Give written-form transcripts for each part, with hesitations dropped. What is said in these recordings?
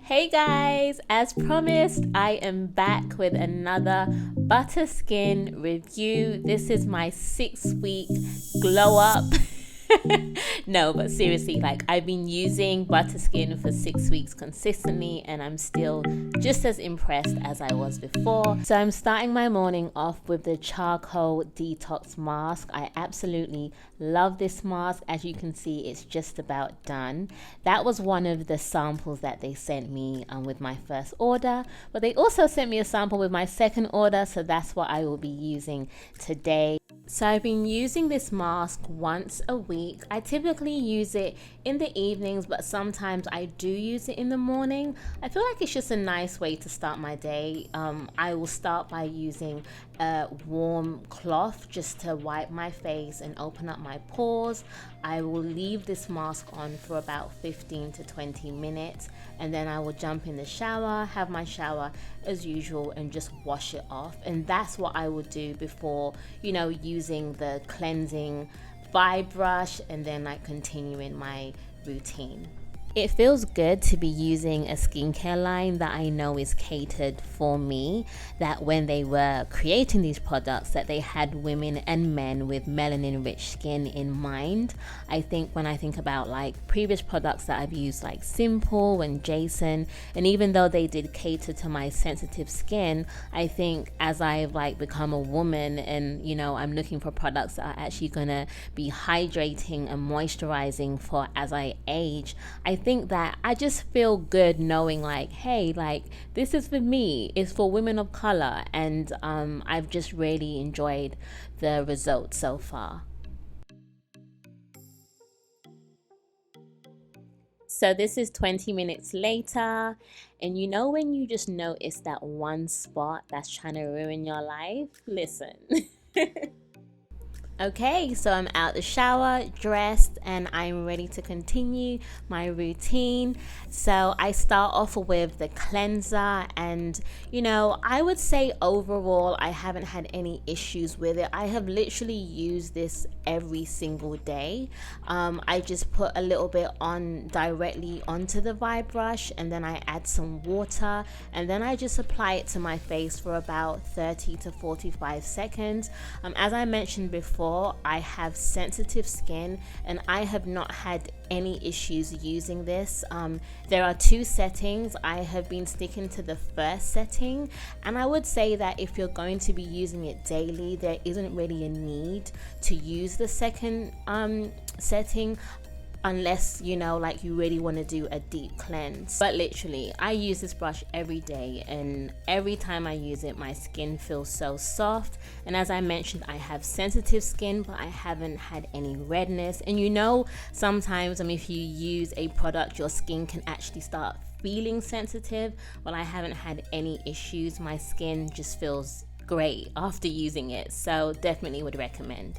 Hey guys, as promised, I am back with another Buttah Skin review. This is my 6-week glow up. No, but seriously, I've been using Buttah Skin for 6 weeks consistently and I'm still just as impressed as I was before. So I'm starting my morning off with the charcoal detox mask. I absolutely love this mask. As you can see, it's just about done. That was one of the samples that they sent me with my first order, but they also sent me a sample with my second order, so that's what I will be using today. So I've been using this mask once a week. I typically use it in the evenings, but sometimes I do use it in the morning. I feel like it's just a nice way to start my day. I will start by using a warm cloth just to wipe my face and open up my pores. I will leave this mask on for about 15 to 20 minutes and then I will jump in the shower, have my shower as usual and just wash it off. And that's what I would do before, using the cleansing vibe brush and then continuing my routine. It feels good to be using a skincare line that I know is catered for me, that when they were creating these products that they had women and men with melanin rich skin in mind. I think when I think about previous products that I've used like Simple and Jason, and even though they did cater to my sensitive skin, I think as I've become a woman and I'm looking for products that are actually gonna be hydrating and moisturizing for as I age, I think that I just feel good knowing hey, this is for me, it's for women of color, and I've just really enjoyed the results so far. So this is 20 minutes later, and when you just notice that one spot that's trying to ruin your life? Listen. Okay, so I'm out the shower, dressed, and I'm ready to continue my routine. So I start off with the cleanser, and I would say overall I haven't had any issues with it. I have literally used this every single day. I just put a little bit on directly onto the vibe brush, and then I add some water, and then I just apply it to my face for about 30 to 45 seconds. As I mentioned before, I have sensitive skin and I have not had any issues using this. There are 2 settings. I have been sticking to the first setting, and I would say that if you're going to be using it daily, there isn't really a need to use the second setting, unless you really want to do a deep cleanse. But literally, I use this brush every day, and every time I use it, my skin feels so soft. And as I mentioned, I have sensitive skin, but I haven't had any redness. And sometimes if you use a product, your skin can actually start feeling sensitive. Well, I haven't had any issues. My skin just feels great after using it, so definitely would recommend.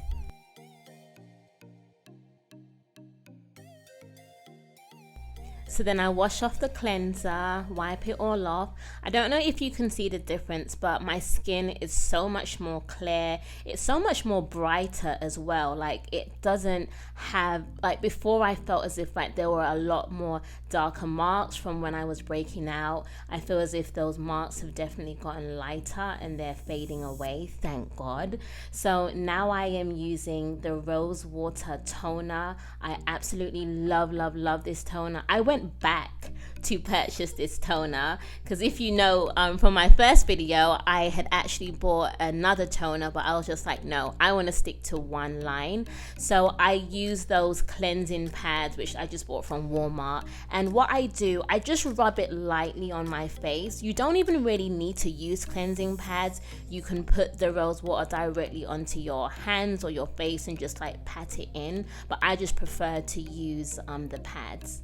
So then I wash off the cleanser, wipe it all off. I don't know if you can see the difference, but my skin is so much more clear. It's so much more brighter as well. It doesn't have, before I felt as if there were a lot more darker marks from when I was breaking out. I feel as if those marks have definitely gotten lighter and they're fading away, thank God. So now I am using the Rose Water Toner. I absolutely love, love, love this toner. I went back to purchase this toner because if from my first video, I had actually bought another toner, but I was just no, I want to stick to one line. So I use those cleansing pads, which I just bought from Walmart, and what I do, I just rub it lightly on my face. You don't even really need to use cleansing pads. You can put the rose water directly onto your hands or your face and just pat it in, but I just prefer to use the pads.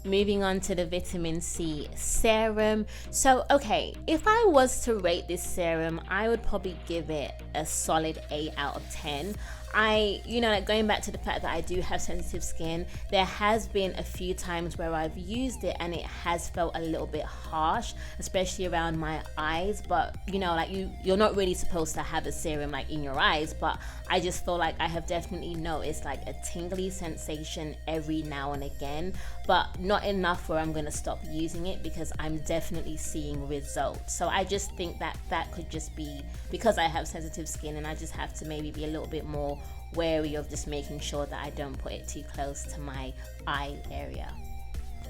Moving on to the vitamin C serum. So okay, if I was to rate this serum, I would probably give it a solid 8 out of 10. like going back to the fact that I do have sensitive skin, there has been a few times where I've used it and it has felt a little bit harsh, especially around my eyes. But like you're not really supposed to have a serum like in your eyes, but I just feel like I have definitely noticed like a tingly sensation every now and again, but not enough where I'm going to stop using it, because I'm definitely seeing results. So I just think that that could just be because I have sensitive skin, and I just have to maybe be a little bit more wary of just making sure that I don't put it too close to my eye area.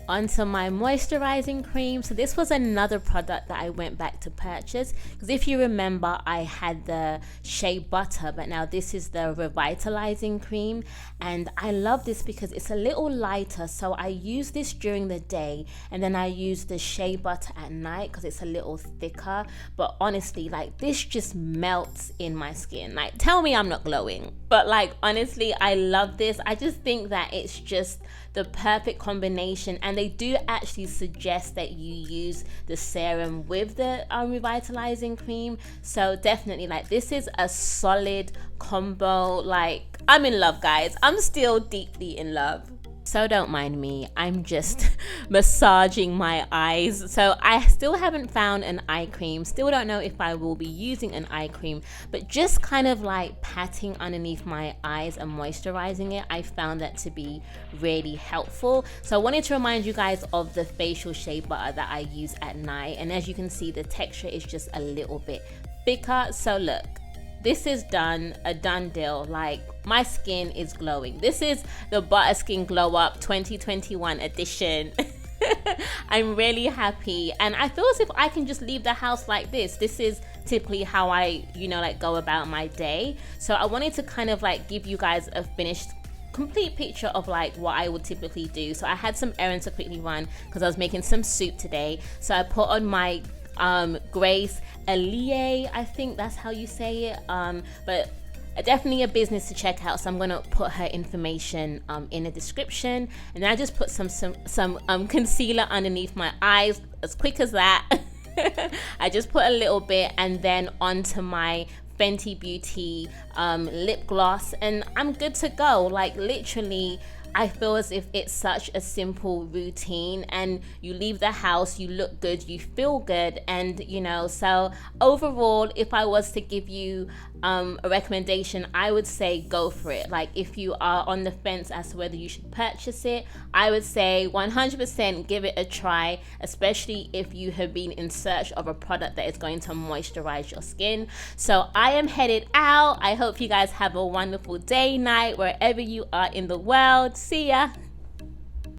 Onto my moisturizing cream. So this was another product that I went back to purchase, because if you remember, I had the Shea Buttah, but now this is the revitalizing cream, and I love this because it's a little lighter. So I use this during the day, and then I use the Shea Buttah at night because it's a little thicker. But honestly, like, this just melts in my skin. Like, tell me I'm not glowing, but like, honestly, I love this. I just think that it's just the perfect combination, and they do actually suggest that you use the serum with the revitalizing cream. So definitely, like, this is a solid combo. Like, I'm in love, guys. I'm still deeply in love. So don't mind me, I'm just massaging my eyes. So I still haven't found an eye cream, still don't know if I will be using an eye cream, but just kind of like patting underneath my eyes and moisturizing it, I found that to be really helpful. So I wanted to remind you guys of the facial Shea Butter that I use at night, and as you can see, the texture is just a little bit thicker. So look, this is a done deal. Like, my skin is glowing. This is the Butter Skin Glow Up 2021 edition. I'm really happy, and I feel as if I can just leave the house like this. This is typically how I, like, go about my day. So I wanted to kind of like give you guys a finished complete picture of like what I would typically do. So I had some errands to quickly run because I was making some soup today. So I put on my Grace Eleyae, I think that's how you say it, but definitely a business to check out, so I'm gonna put her information in the description. And then I just put some concealer underneath my eyes, as quick as that. I just put a little bit, and then onto my Fenty Beauty lip gloss, and I'm good to go. Like, literally, I feel as if it's such a simple routine, and you leave the house, you look good, you feel good, and so overall, if I was to give you a recommendation, I would say go for it. Like, if you are on the fence as to whether you should purchase it, I would say 100% give it a try, especially if you have been in search of a product that is going to moisturize your skin. So I am headed out. I hope you guys have a wonderful day, night, wherever you are in the world. See ya.